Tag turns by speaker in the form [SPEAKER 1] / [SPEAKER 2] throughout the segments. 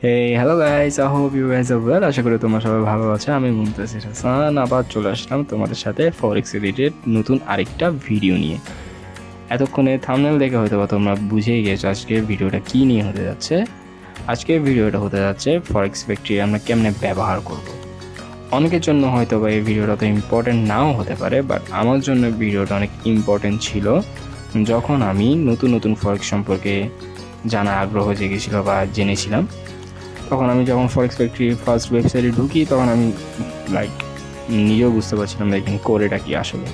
[SPEAKER 1] Hello guys, I hope you guys are well. আশা করি তোমরা সবাই ভালো আছো। আমি মুমতাসির হাসান আবার চলে আসলাম তোমাদের সাথে ফরেক্স রিলেটেড নতুন আরেকটা ভিডিও নিয়ে। এতক্ষণে থাম্বনেল দেখে হয়তো বা তোমরা বুঝেই গেছো আজকে ভিডিওটা কী নিয়ে হতে যাচ্ছে। আজকের ভিডিওটা হতে যাচ্ছে ফরেক্স ফ্যাক্টরি আমরা কেমনে ব্যবহার করব। অনেকের জন্য হয়তো বা এই ভিডিওটা তো ইম্পর্টেন্ট নাও হতে পারে, বাট আমার জন্য ভিডিওটা অনেক ইম্পর্টেন্ট ছিল। যখন আমি নতুন নতুন ফরেক্স সম্পর্কে জানার আগ্রহ জেগেছিল বা জেনেছিলাম, তখন আমি যখন ফরেক্স ফ্যাক্টরি ফার্স্ট ওয়েবসাইটে ঢুকি তখন আমি লাইক নিজেও বুঝতে পারছিলাম না এখানে কোরেটা কি আসলে।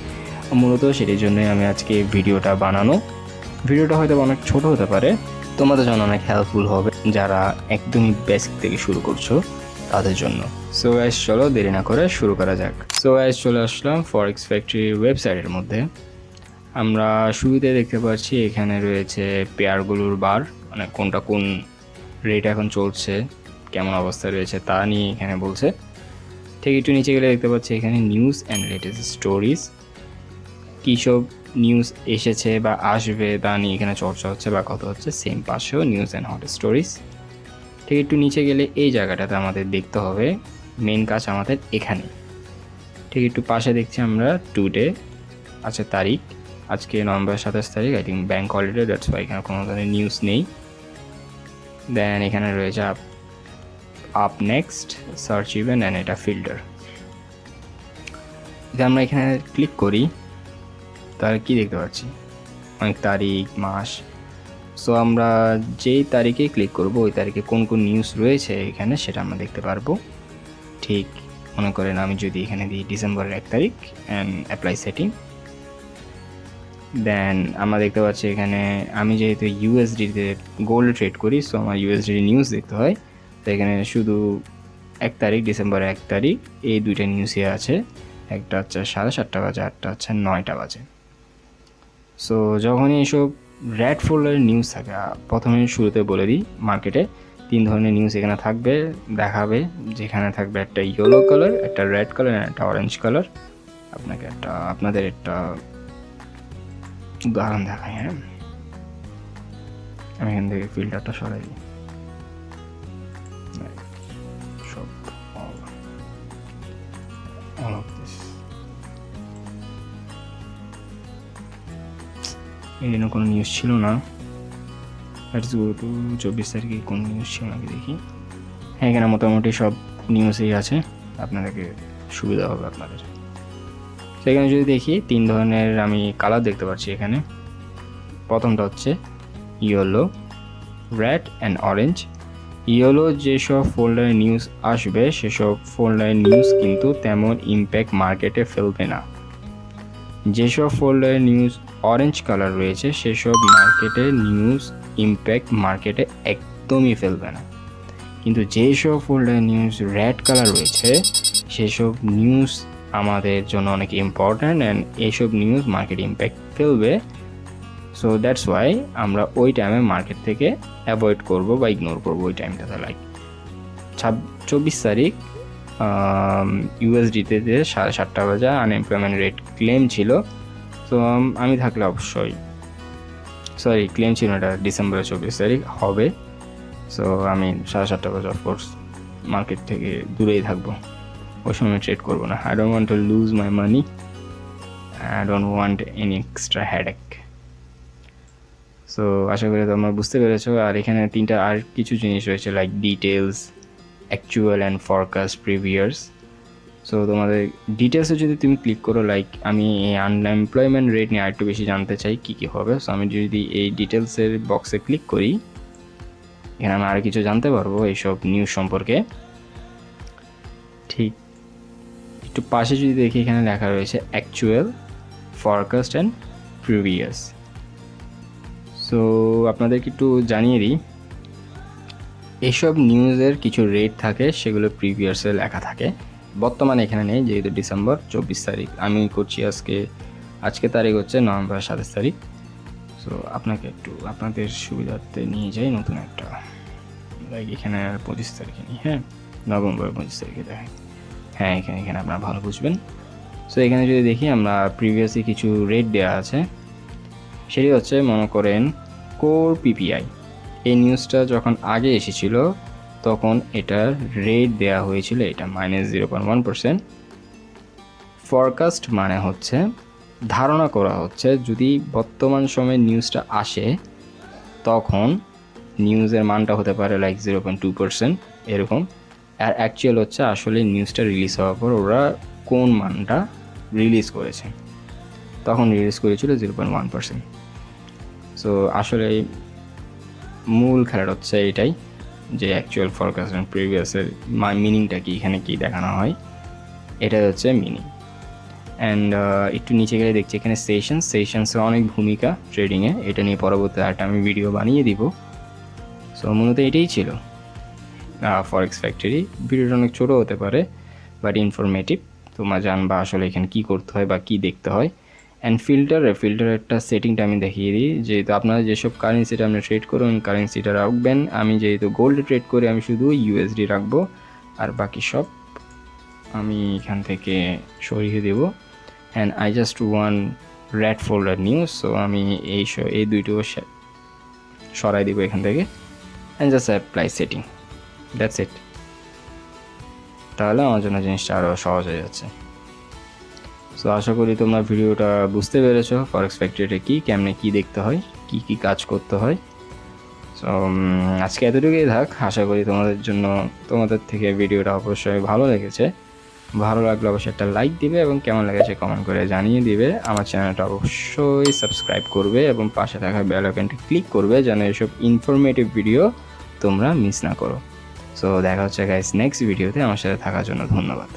[SPEAKER 1] মূলত সেটির জন্যই আমি আজকে ভিডিওটা বানানো। ভিডিওটা হয়তো অনেক ছোট হতে পারে, তোমাদের জন্য অনেক হেল্পফুল হবে যারা একদমই বেসিক থেকে শুরু করছো তাদের জন্য। সো গাইস, চলো দেরি না করে শুরু করা যাক। সো গাইস, চলে আসলাম ফরেক্স ফ্যাক্টরির ওয়েবসাইটের মধ্যে। আমরা শুরুতে দেখতে পাচ্ছি এখানে রয়েছে পেয়ারগুলোর বার, মানে কোনটা কোন রেট এখন চলছে, কেমন অবস্থা রয়েছে তা নিয়ে এখানে বলছে। ঠিক একটু নিচে গেলে দেখতে পাচ্ছি এখানে নিউজ অ্যান্ড লেটেস্ট স্টোরিজ, কী সব নিউজ এসেছে বা আসবে তা নিয়ে এখানে চর্চা হচ্ছে বা কথা হচ্ছে। সেম পাশেও নিউজ অ্যান্ড হট স্টোরিজ। ঠিক একটু নিচে গেলে এই জায়গাটাতে আমাদের দেখতে হবে মেন কাজ আমাদের এখানে। ঠিক একটু পাশে দেখছি আমরা টুডে আছে তারিখ, আজকে নভেম্বর 27 তারিখ। I think bank holiday, that's why এখানে কোনো ধরনের নিউজ নেই। দেন এখানে রয়েছে up next, search event and এটা ফিল্টার। যদি আমরা এখানে ক্লিক করি তাহলে কী দেখতে পাচ্ছি, অনেক তারিখ মাস। সো আমরা যেই তারিখে ক্লিক করব ওই তারিখে কোন কোন নিউজ রয়েছে এখানে সেটা আমরা দেখতে পারবো। ঠিক মনে করেন আমি যদি এখানে দিই ডিসেম্বরের 1 তারিখ অ্যান্ড অ্যাপ্লাই সেটিং, দেন আমরা দেখতে পাচ্ছি এখানে আমি যেহেতু ইউএসডিতে গোল্ড ট্রেড করি, সো আমার ইউএসডি নিউজ দেখতে হয়। তো এখানে শুধু 1 তারিখ, ডিসেম্বরের 1 তারিখ, এই দুইটা নিউজই আছে। একটা হচ্ছে 7:30 বাজে, একটা হচ্ছে 9টা বাজে। সো যখনই এসব রেড ফোল্ডারের নিউজ থাকে, প্রথমে শুরুতে বলে দিই মার্কেটে 3 ধরনের নিউজ এখানে থাকবে, দেখাবে। যেখানে থাকবে একটা ইয়েলো কালার, একটা রেড কালার, একটা অরেঞ্জ কালার। আপনাদের একটা উদাহরণ দেখাই। হ্যাঁ, আমি এখান থেকে ফিল্টারটা সরাই দিই। সব all of this এই জন্য কোনো নিউজ ছিল না। লেটস গো টু 24 তারিখে কোন নিউজ ছিল নাকি দেখি। হ্যাঁ, এখানে মোটামুটি সব নিউজই আছে, আপনাদেরকে সুবিধা হবে আপনাদের। সেখানে যদি দেখি 3 ধরনের আমি কালার দেখতে পাচ্ছি এখানে। প্রথমটা হচ্ছে yellow, red and orange. Yellow যেসব ফোল্ডারে নিউজ আসবে সেসব ফোল্ডারে নিউজ কিন্তু তেমন ইম্প্যাক্ট মার্কেটে ফেলবে না। যেসব ফোল্ডারে নিউজ অরেঞ্জ কালার রয়েছে সেসব মার্কেটের নিউজ ইম্প্যাক্ট মার্কেটে একদমই ফেলবে না। কিন্তু যেসব ফোল্ডারে নিউজ রেড কালার রয়েছে সেসব নিউজ আমাদের জন্য অনেক ইম্পর্ট্যান্ট অ্যান্ড এইসব নিউজ মার্কেট ইম্প্যাক্ট ফেলবে। সো দ্যাটস ওয়াই আমরা ওই টাইমে মার্কেট থেকে অ্যাভয়েড করব বা ইগনোর করবো ওই টাইমটাতে। লাইক 24 তারিখ ইউএসডিতে 7:30 বাজে আনএমপ্লয়মেন্ট রেট ক্লেম ছিল। তো আমি থাকলে অবশ্যই, সরি ক্লেম ছিল এটা ডিসেম্বরের 24 তারিখ হবে। সো আমি 7:30 বাজে অফকোর্স মার্কেট থেকে দূরেই থাকবো, ওই সময় ট্রেড করবো না। I don't want to lose my money, I don't want any extra headache. So আশা করি তোমরা বুঝতে পেরেছো। আর এখানে 3টা আর কিছু জিনিস রয়েছে, like details, actual and forecast, previous. So তোমাদের ডিটেলসে যদি তুমি ক্লিক করো, লাইক আমি এই আনএমপ্লয়মেন্ট রেট নিয়ে আরেকটু বেশি জানতে চাই কী কী হবে। সো আমি যদি এই ডিটেলসের বক্সে ক্লিক করি, এখানে আমি আরও কিছু জানতে পারবো এইসব নিউজ সম্পর্কে। ঠিক একটু পাশে যদি দেখি এখানে লেখা রয়েছে actual, forecast and previous. So আপনাদেরকে একটু জানিয়ে দিই, এইসব নিউজের কিছু রেট থাকে সেগুলো প্রিভিয়াসে লেখা থাকে। বর্তমানে এখানে নেই যেহেতু ডিসেম্বর 24 তারিখ আমি করছি। আজকে তারিখ হচ্ছে নভেম্বর 27 তারিখ। সো আপনাকে একটু আপনাদের সুবিধার্থে নিয়ে যাই নতুন একটা, লাইক এখানে 25 তারিখে নিই। হ্যাঁ, নভেম্বর 25 তারিখে দেখাই। হ্যাঁ, এখানে আপনারা ভালো বুঝবেন। সো এখানে যদি দেখি আমরা প্রিভিয়াসলি কিছু রেট দেওয়া আছে। সেটি হচ্ছে মনে করেন কোর পিপিআই। এই নিউজটা যখন আগে এসেছিল তখন এটার রেট দেওয়া হয়েছিল এটা -0.1%। ফরকাস্ট মানে হচ্ছে ধারণা করা হচ্ছে যদি বর্তমান সময়ে নিউজটা আসে তখন নিউজের মানটা হতে পারে লাইক 0.2% এরকম, আর অ্যাকচুয়াল হচ্ছে আসলে নিউজটা রিলিজ হওয়ার পর ওরা কোন মানটা রিলিজ করেছে, তখন রিলিজ করেছিল 0.1%। সো আসলে মূল খেলাটা হচ্ছে এটাই যে অ্যাকচুয়াল ফরকাস্ট অ্যান্ড প্রিভিয়াসের মিনিংটা কি, এখানে কি দেখানো হয়, এটাই হচ্ছে মিনিং। অ্যান্ড একটু নিচে গেলে দেখছি এখানে সেশনসের অনেক ভূমিকা ট্রেডিংয়ে, এটা নিয়ে পরবর্তী একটা আমি ভিডিও বানিয়ে দিব। সো মূলত এটাই ছিল ফরেক্স ফ্যাক্টরি। ভিডিওটা অনেক ছোটো হতে পারে বাট ইনফরমেটিভ, তোমরা জানবা আসলে এখানে কী করতে হয় বা কী দেখতে হয়। অ্যান্ড ফিল্টারেরটা সেটিংটা আমি দেখিয়ে দিই, যেহেতু আপনারা যেসব কারেন্সিটা আপনি ট্রেড করুন কারেন্সিটা রাখবেন। আমি যেহেতু গোল্ডে ট্রেড করি আমি শুধু ইউএসডি রাখবো, আর বাকি সব আমি এখান থেকে সরিয়ে দেবো। And I just one red folder news, so আমি এই দুইটো সরাই দিব এখান থেকে and just apply setting, that's it. তাহলে আমার জন্য জিনিসটা আরও সহজ হয়ে যাচ্ছে। সো আশা করি তোমরা ভিডিওটা বুঝতে পেরেছো ফরেক্স ফ্যাক্টরিটা কী, কেমনে কী দেখতে হয়, কী কী কাজ করতে হয়। সো আজকে এতটুকুই থাক। আশা করি তোমাদের থেকে ভিডিওটা অবশ্যই ভালো লেগেছে। ভালো লাগলে অবশ্যই একটা লাইক দিবে এবং কেমন লেগেছে কমেন্ট করে জানিয়ে দিবে। আমার চ্যানেলটা অবশ্যই সাবস্ক্রাইব করবে এবং পাশে থাকা বেল আইকনটি ক্লিক করবে যেন এসব ইনফরমেটিভ ভিডিও তোমরা মিস না করো। সো দেখা হচ্ছে গাইস নেক্সট ভিডিওতে। আমার সাথে থাকার জন্য ধন্যবাদ।